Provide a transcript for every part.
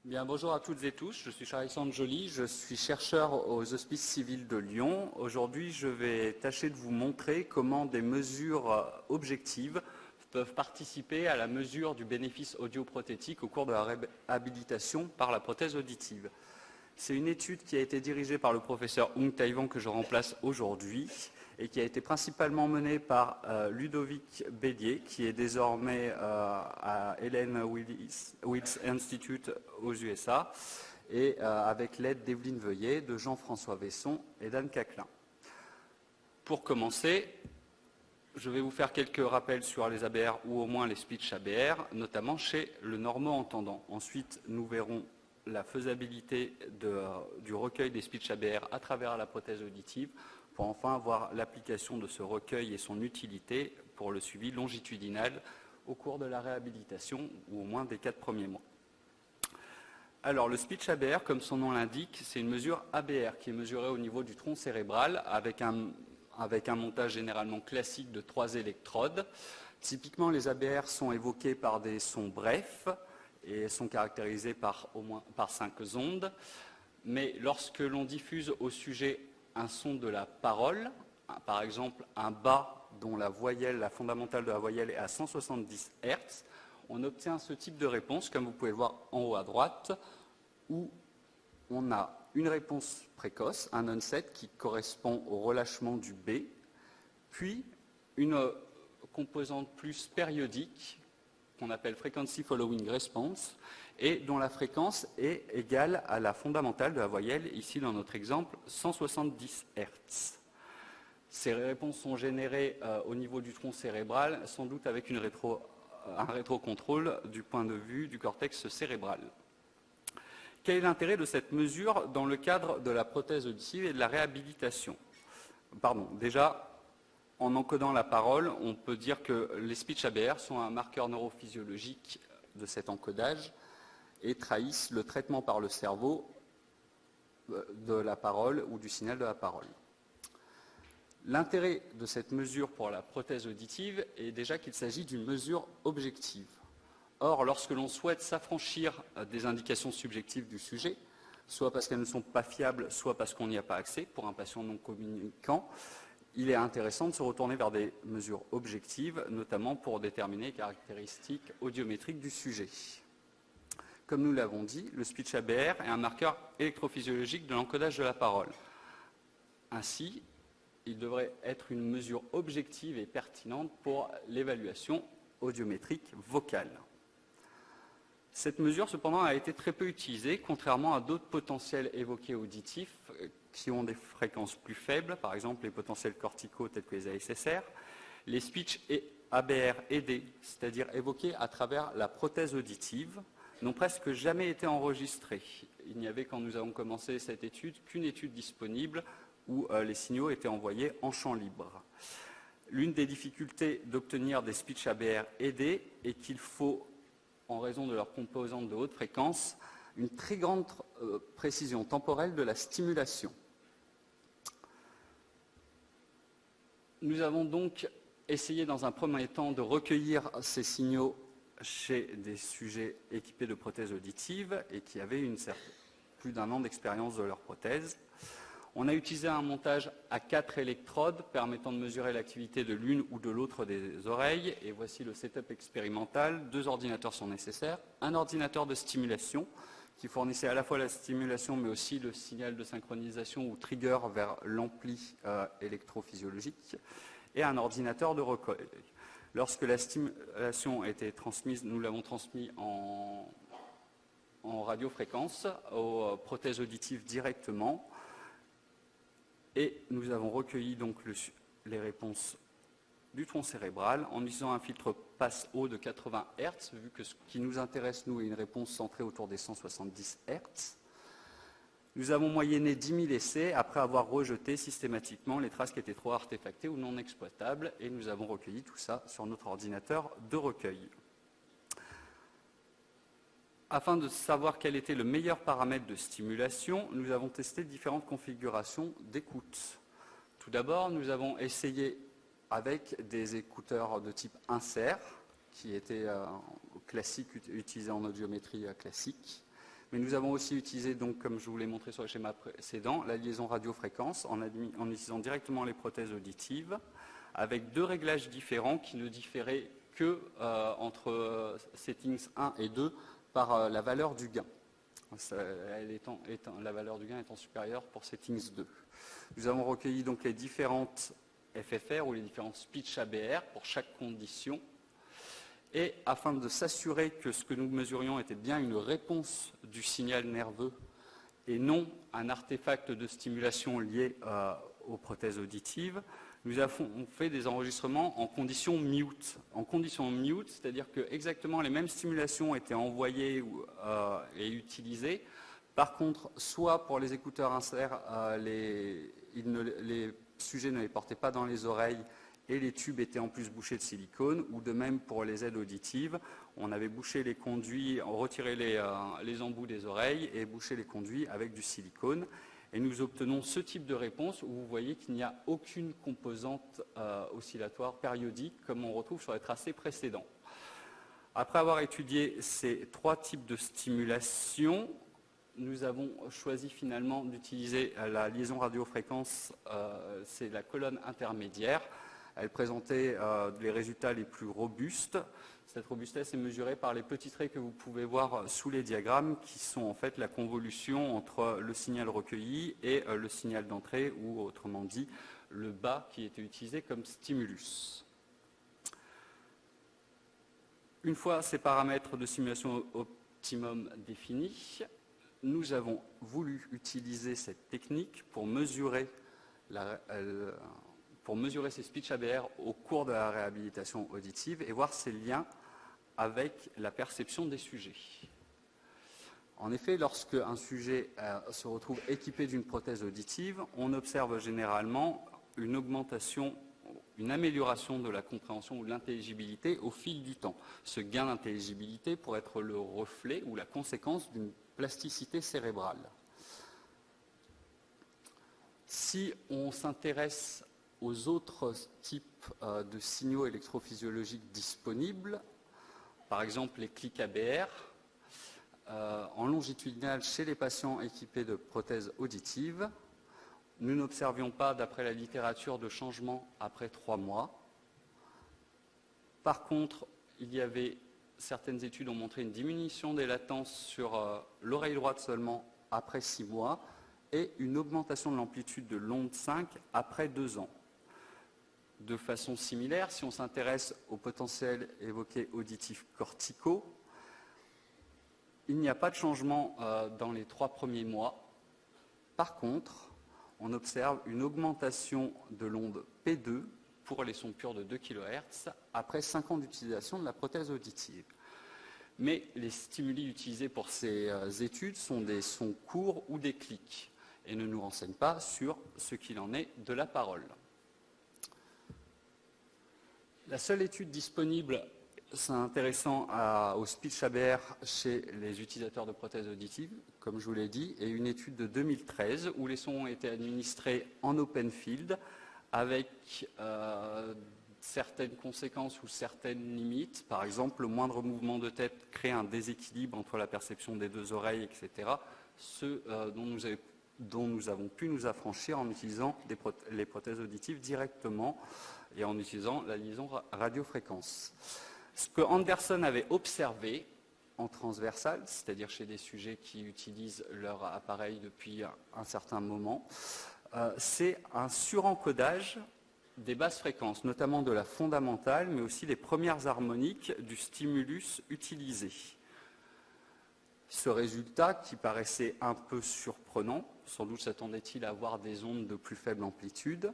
Bien, bonjour à toutes et tous, je suis Charles-Alexandre Joly, je suis chercheur aux Hospices civils de Lyon. Aujourd'hui, je vais tâcher de vous montrer comment des mesures objectives peuvent participer à la mesure du bénéfice audioprothétique au cours de la réhabilitation par la prothèse auditive. C'est une étude qui a été dirigée par le professeur Hung Taïwan que je remplace aujourd'hui et qui a été principalement menée par Ludovic Bélier, qui est désormais à Ellen Wills Institute aux USA, et avec l'aide d'Evelyne Veuillet, de Jean-François Vesson et d'Anne Caclin. Pour commencer, je vais vous faire quelques rappels sur les ABR ou au moins les speech ABR, notamment chez le normo-entendant. Ensuite, nous verrons la faisabilité du recueil des speech ABR à travers la prothèse auditive, pour enfin voir l'application de ce recueil et son utilité pour le suivi longitudinal au cours de la réhabilitation, ou au moins des 4 premiers mois. Alors, le speech ABR, comme son nom l'indique, c'est une mesure ABR qui est mesurée au niveau du tronc cérébral avec un montage généralement classique de 3 électrodes. Typiquement, les ABR sont évoqués par des sons brefs et sont caractérisés par 5 ondes. Mais lorsque l'on diffuse au sujet un son de la parole, par exemple un bas dont la fondamentale de la voyelle est à 170 Hz, on obtient ce type de réponse, comme vous pouvez le voir en haut à droite, où on a une réponse précoce, un onset qui correspond au relâchement du B, puis une composante plus périodique qu'on appelle Frequency Following Response, et dont la fréquence est égale à la fondamentale de la voyelle, ici dans notre exemple, 170 Hz. Ces réponses sont générées au niveau du tronc cérébral, sans doute avec un rétrocontrôle du point de vue du cortex cérébral. Quel est l'intérêt de cette mesure dans le cadre de la prothèse auditive et de la réhabilitation ? Déjà, en encodant la parole, on peut dire que les speech ABR sont un marqueur neurophysiologique de cet encodage et trahissent le traitement par le cerveau de la parole ou du signal de la parole. L'intérêt de cette mesure pour la prothèse auditive est déjà qu'il s'agit d'une mesure objective. Or, lorsque l'on souhaite s'affranchir des indications subjectives du sujet, soit parce qu'elles ne sont pas fiables, soit parce qu'on n'y a pas accès pour un patient non communicant, il est intéressant de se retourner vers des mesures objectives, notamment pour déterminer les caractéristiques audiométriques du sujet. Comme nous l'avons dit, le speech ABR est un marqueur électrophysiologique de l'encodage de la parole. Ainsi, il devrait être une mesure objective et pertinente pour l'évaluation audiométrique vocale. Cette mesure, cependant, a été très peu utilisée, contrairement à d'autres potentiels évoqués auditifs qui ont des fréquences plus faibles, par exemple les potentiels corticaux tels que les ASSR, les speech et ABR aidés, c'est-à-dire évoqués à travers la prothèse auditive, n'ont presque jamais été enregistrés. Il n'y avait, quand nous avons commencé cette étude, qu'une étude disponible où les signaux étaient envoyés en champ libre. L'une des difficultés d'obtenir des speech ABR aidés est qu'il faut, en raison de leur composante de haute fréquence, une très grande précision temporelle de la stimulation. Nous avons donc essayé dans un premier temps de recueillir ces signaux chez des sujets équipés de prothèses auditives et qui avaient plus d'un an d'expérience de leur prothèse. On a utilisé un montage à 4 électrodes permettant de mesurer l'activité de l'une ou de l'autre des oreilles. Et voici le setup expérimental. 2 ordinateurs sont nécessaires. Un ordinateur de stimulation qui fournissait à la fois la stimulation mais aussi le signal de synchronisation ou trigger vers l'ampli électrophysiologique. Et un ordinateur de recueil. Lorsque la stimulation était transmise, nous l'avons transmis en radiofréquence aux prothèses auditives directement. Et nous avons recueilli donc les réponses du tronc cérébral en utilisant un filtre passe-haut de 80 Hz, vu que ce qui nous intéresse, nous, est une réponse centrée autour des 170 Hz. Nous avons moyenné 10 000 essais après avoir rejeté systématiquement les traces qui étaient trop artefactées ou non exploitables, et nous avons recueilli tout ça sur notre ordinateur de recueil. Afin de savoir quel était le meilleur paramètre de stimulation, nous avons testé différentes configurations d'écoute. Tout d'abord, nous avons essayé avec des écouteurs de type insert, qui étaient classiques, utilisés en audiométrie classique. Mais nous avons aussi utilisé, donc, comme je vous l'ai montré sur le schéma précédent, la liaison radiofréquence en utilisant directement les prothèses auditives, avec deux réglages différents qui ne différaient que entre settings 1 et 2 par la valeur du gain. La valeur du gain étant supérieure pour settings 2. Nous avons recueilli donc les différentes FFR ou les différents speech ABR pour chaque condition. Et afin de s'assurer que ce que nous mesurions était bien une réponse du signal nerveux et non un artefact de stimulation lié aux prothèses auditives, nous avons fait des enregistrements en condition mute. En condition mute, c'est-à-dire que exactement les mêmes stimulations étaient envoyées et utilisées. Par contre, soit pour les écouteurs inserts, les sujets ne les portaient pas dans les oreilles et les tubes étaient en plus bouchés de silicone, ou de même pour les aides auditives, on avait bouché les conduits, retiré les embouts des oreilles et bouché les conduits avec du silicone. Et nous obtenons ce type de réponse où vous voyez qu'il n'y a aucune composante oscillatoire périodique comme on retrouve sur les tracés précédents. Après avoir étudié ces trois types de stimulation, nous avons choisi finalement d'utiliser la liaison radiofréquence, c'est la colonne intermédiaire. Elle présentait les résultats les plus robustes. Cette robustesse est mesurée par les petits traits que vous pouvez voir sous les diagrammes, qui sont en fait la convolution entre le signal recueilli et le signal d'entrée, ou autrement dit, le bas qui était utilisé comme stimulus. Une fois ces paramètres de simulation optimum définis, nous avons voulu utiliser cette technique pour mesurer ces speech ABR au cours de la réhabilitation auditive et voir ses liens avec la perception des sujets. En effet, lorsque un sujet se retrouve équipé d'une prothèse auditive, on observe généralement une augmentation, une amélioration de la compréhension ou de l'intelligibilité au fil du temps. Ce gain d'intelligibilité pourrait être le reflet ou la conséquence d'une plasticité cérébrale. Si on s'intéresse aux autres types de signaux électrophysiologiques disponibles, par exemple les clics ABR, en longitudinal chez les patients équipés de prothèses auditives, nous n'observions pas, d'après la littérature, de changement après 3 mois. Par contre, certaines études ont montré une diminution des latences sur l'oreille droite seulement après 6 mois et une augmentation de l'amplitude de l'onde 5 après 2 ans. De façon similaire, si on s'intéresse aux potentiels évoqués auditifs corticaux, il n'y a pas de changement dans les 3 premiers mois. Par contre, on observe une augmentation de l'onde P2 pour les sons purs de 2 kHz après 5 ans d'utilisation de la prothèse auditive. Mais les stimuli utilisés pour ces études sont des sons courts ou des clics et ne nous renseignent pas sur ce qu'il en est de la parole. La seule étude disponible s'intéressant au speech ABR chez les utilisateurs de prothèses auditives, comme je vous l'ai dit, est une étude de 2013 où les sons ont été administrés en open field avec certaines conséquences ou certaines limites. Par exemple, le moindre mouvement de tête crée un déséquilibre entre la perception des 2 oreilles, etc. Ce dont nous avons pu nous affranchir en utilisant les prothèses auditives directement et en utilisant la liaison radiofréquence. Ce que Anderson avait observé en transversal, c'est-à-dire chez des sujets qui utilisent leur appareil depuis un certain moment, c'est un surencodage des basses fréquences, notamment de la fondamentale, mais aussi des premières harmoniques du stimulus utilisé. Ce résultat, qui paraissait un peu surprenant, sans doute s'attendait-il à voir des ondes de plus faible amplitude,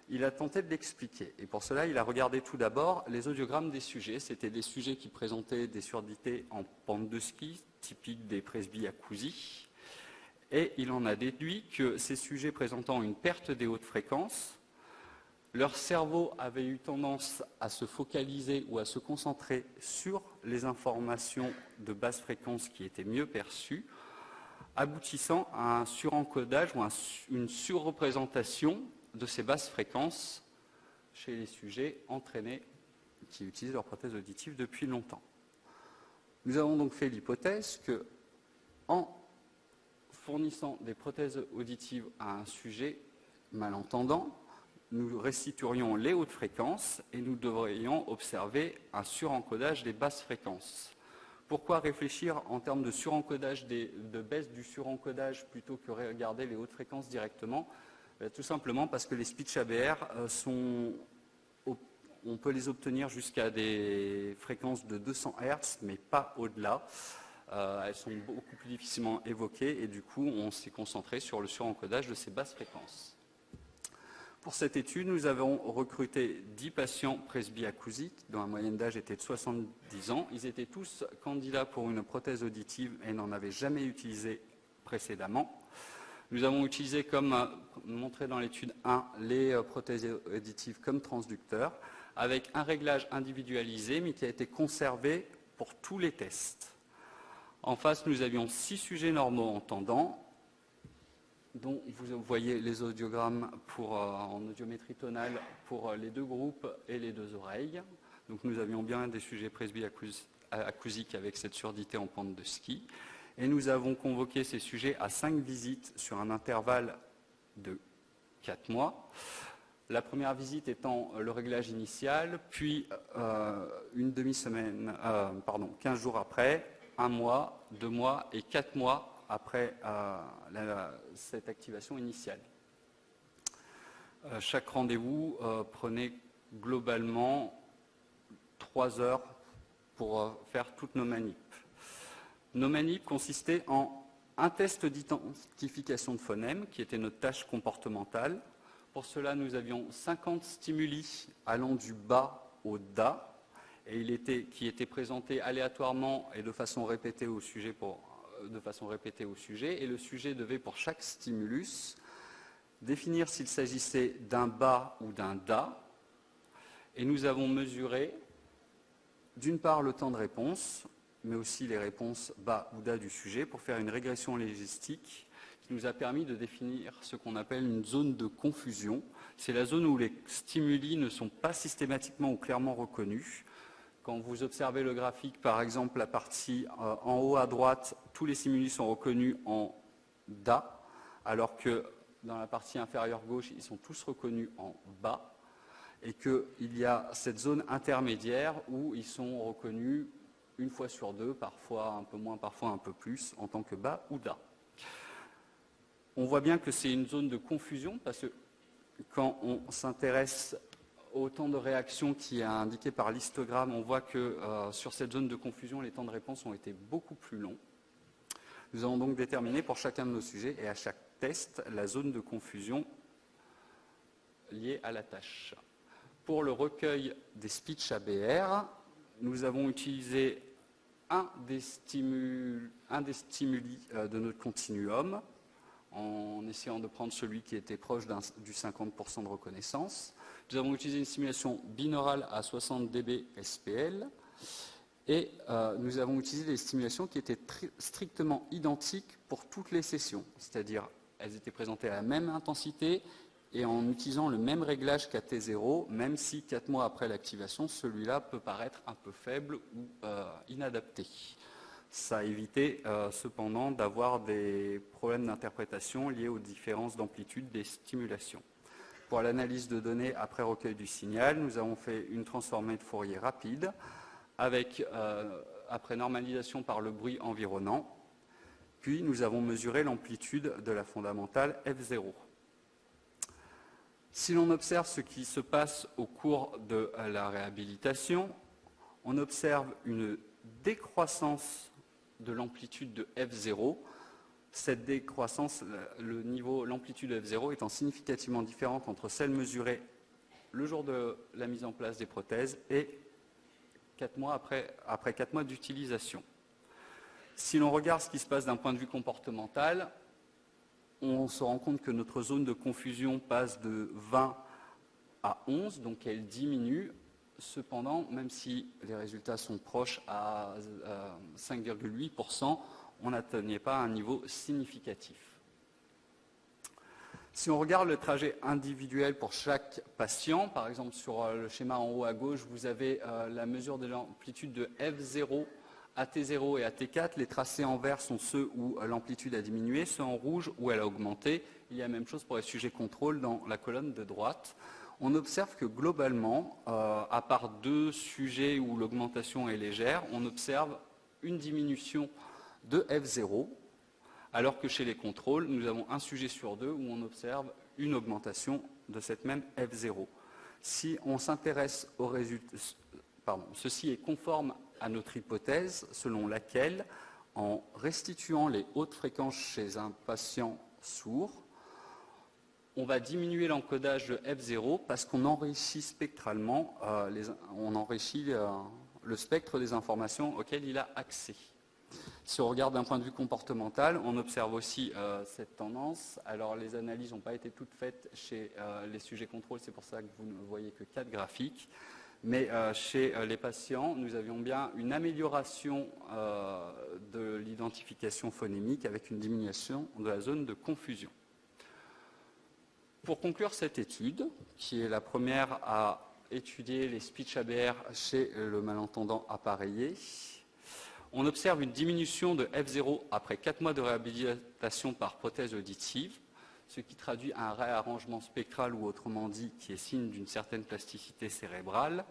il a tenté de l'expliquer. Et pour cela, il a regardé tout d'abord les audiogrammes des sujets. C'était des sujets qui présentaient des surdités en pente de ski, typiques des presbyacousies. Et il en a déduit que ces sujets présentant une perte des hautes fréquences, leur cerveau avait eu tendance à se focaliser ou à se concentrer sur les informations de basse fréquence qui étaient mieux perçues, aboutissant à un surencodage ou une surreprésentation de ces basses fréquences chez les sujets entraînés qui utilisent leur prothèse auditive depuis longtemps. Nous avons donc fait l'hypothèse que, en fournissant des prothèses auditives à un sujet malentendant, nous restituerions les hautes fréquences et nous devrions observer un surencodage des basses fréquences. Pourquoi réfléchir en termes de surencodage, de baisse du surencodage plutôt que regarder les hautes fréquences directement? Tout simplement parce que les speech ABR on peut les obtenir jusqu'à des fréquences de 200 Hz, mais pas au-delà. Elles sont beaucoup plus difficilement évoquées et du coup, on s'est concentré sur le surencodage de ces basses fréquences. Pour cette étude, nous avons recruté 10 patients presbyacousiques dont la moyenne d'âge était de 70 ans. Ils étaient tous candidats pour une prothèse auditive et n'en avaient jamais utilisé précédemment. Nous avons utilisé, comme montré dans l'étude 1, les prothèses auditives comme transducteurs, avec un réglage individualisé, mais qui a été conservé pour tous les tests. En face, nous avions 6 sujets normaux entendants, dont vous voyez les audiogrammes en audiométrie tonale pour les 2 groupes et les 2 oreilles. Donc nous avions bien des sujets presbyacousiques avec cette surdité en pente de ski. Et nous avons convoqué ces sujets à 5 visites sur un intervalle de 4 mois. La première visite étant le réglage initial, puis une demi-semaine, 15 jours après, 1 mois, 2 mois et 4 mois après cette activation initiale. Chaque rendez-vous prenait globalement 3 heures pour faire toutes nos manips. Nos manips consistaient en un test d'identification de phonèmes, qui était notre tâche comportementale. Pour cela, nous avions 50 stimuli allant du bas au DA, qui étaient présentés aléatoirement et de façon répétée au sujet et le sujet devait, pour chaque stimulus, définir s'il s'agissait d'un bas ou d'un DA. Et nous avons mesuré, d'une part, le temps de réponse, mais aussi les réponses bas ou DA du sujet, pour faire une régression logistique qui nous a permis de définir ce qu'on appelle une zone de confusion. C'est la zone où les stimuli ne sont pas systématiquement ou clairement reconnus. Quand vous observez le graphique, par exemple, la partie en haut à droite, tous les stimuli sont reconnus en DA, alors que dans la partie inférieure gauche, ils sont tous reconnus en bas, et qu'il y a cette zone intermédiaire où ils sont reconnus une fois sur 2, parfois un peu moins, parfois un peu plus, en tant que bas ou DA. On voit bien que c'est une zone de confusion, parce que quand on s'intéresse au temps de réaction qui est indiqué par l'histogramme, on voit que sur cette zone de confusion, les temps de réponse ont été beaucoup plus longs. Nous avons donc déterminé pour chacun de nos sujets et à chaque test la zone de confusion liée à la tâche. Pour le recueil des speech ABR, nous avons utilisé un des stimuli de notre continuum, en essayant de prendre celui qui était proche du 50% de reconnaissance. Nous avons utilisé une simulation binaurale à 60 dB SPL et nous avons utilisé des stimulations qui étaient strictement identiques pour toutes les sessions, c'est-à-dire elles étaient présentées à la même intensité et en utilisant le même réglage qu'à T0, même si 4 mois après l'activation, celui-là peut paraître un peu faible ou inadapté. Ça a évité cependant d'avoir des problèmes d'interprétation liés aux différences d'amplitude des stimulations. Pour l'analyse de données après recueil du signal, nous avons fait une transformée de Fourier rapide avec, après normalisation par le bruit environnant, puis nous avons mesuré l'amplitude de la fondamentale F0. Si l'on observe ce qui se passe au cours de la réhabilitation, on observe une décroissance de l'amplitude de F0. Cette décroissance, l'amplitude de F0 étant significativement différente entre celle mesurée le jour de la mise en place des prothèses et 4 mois après 4 mois d'utilisation. Si l'on regarde ce qui se passe d'un point de vue comportemental, on se rend compte que notre zone de confusion passe de 20 à 11, donc elle diminue. Cependant, même si les résultats sont proches à 5,8%, on n'atteignait pas un niveau significatif. Si on regarde le trajet individuel pour chaque patient, par exemple sur le schéma en haut à gauche, vous avez la mesure de l'amplitude de F0 À T0 et à T4, les tracés en vert sont ceux où l'amplitude a diminué, ceux en rouge où elle a augmenté. Il y a la même chose pour les sujets contrôle dans la colonne de droite. On observe que globalement, à part 2 sujets où l'augmentation est légère, on observe une diminution de F0, alors que chez les contrôles, nous avons un sujet sur 2 où on observe une augmentation de cette même F0. Si on s'intéresse aux résultats, ceci est conforme à notre hypothèse selon laquelle, en restituant les hautes fréquences chez un patient sourd, on va diminuer l'encodage de F0 parce qu'on enrichit spectralement, le spectre des informations auxquelles il a accès. Si on regarde d'un point de vue comportemental, on observe aussi cette tendance. Alors les analyses n'ont pas été toutes faites chez les sujets contrôle, c'est pour ça que vous ne voyez que 4 graphiques. Mais chez les patients, nous avions bien une amélioration de l'identification phonémique avec une diminution de la zone de confusion. Pour conclure cette étude, qui est la première à étudier les speech ABR chez le malentendant appareillé, on observe une diminution de F0 après 4 mois de réhabilitation par prothèse auditive, ce qui traduit un réarrangement spectral ou autrement dit qui est signe d'une certaine plasticité cérébrale.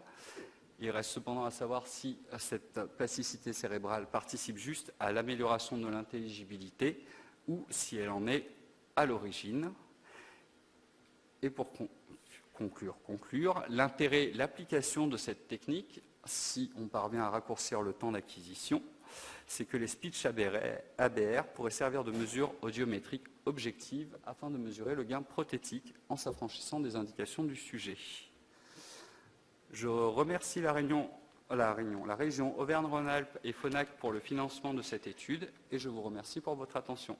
Il reste cependant à savoir si cette plasticité cérébrale participe juste à l'amélioration de l'intelligibilité ou si elle en est à l'origine. Et pour conclure, l'intérêt, l'application de cette technique, si on parvient à raccourcir le temps d'acquisition, c'est que les speech ABR pourraient servir de mesure audiométrique objective afin de mesurer le gain prothétique en s'affranchissant des indications du sujet. Je remercie la région Auvergne-Rhône-Alpes et FONAC pour le financement de cette étude et je vous remercie pour votre attention.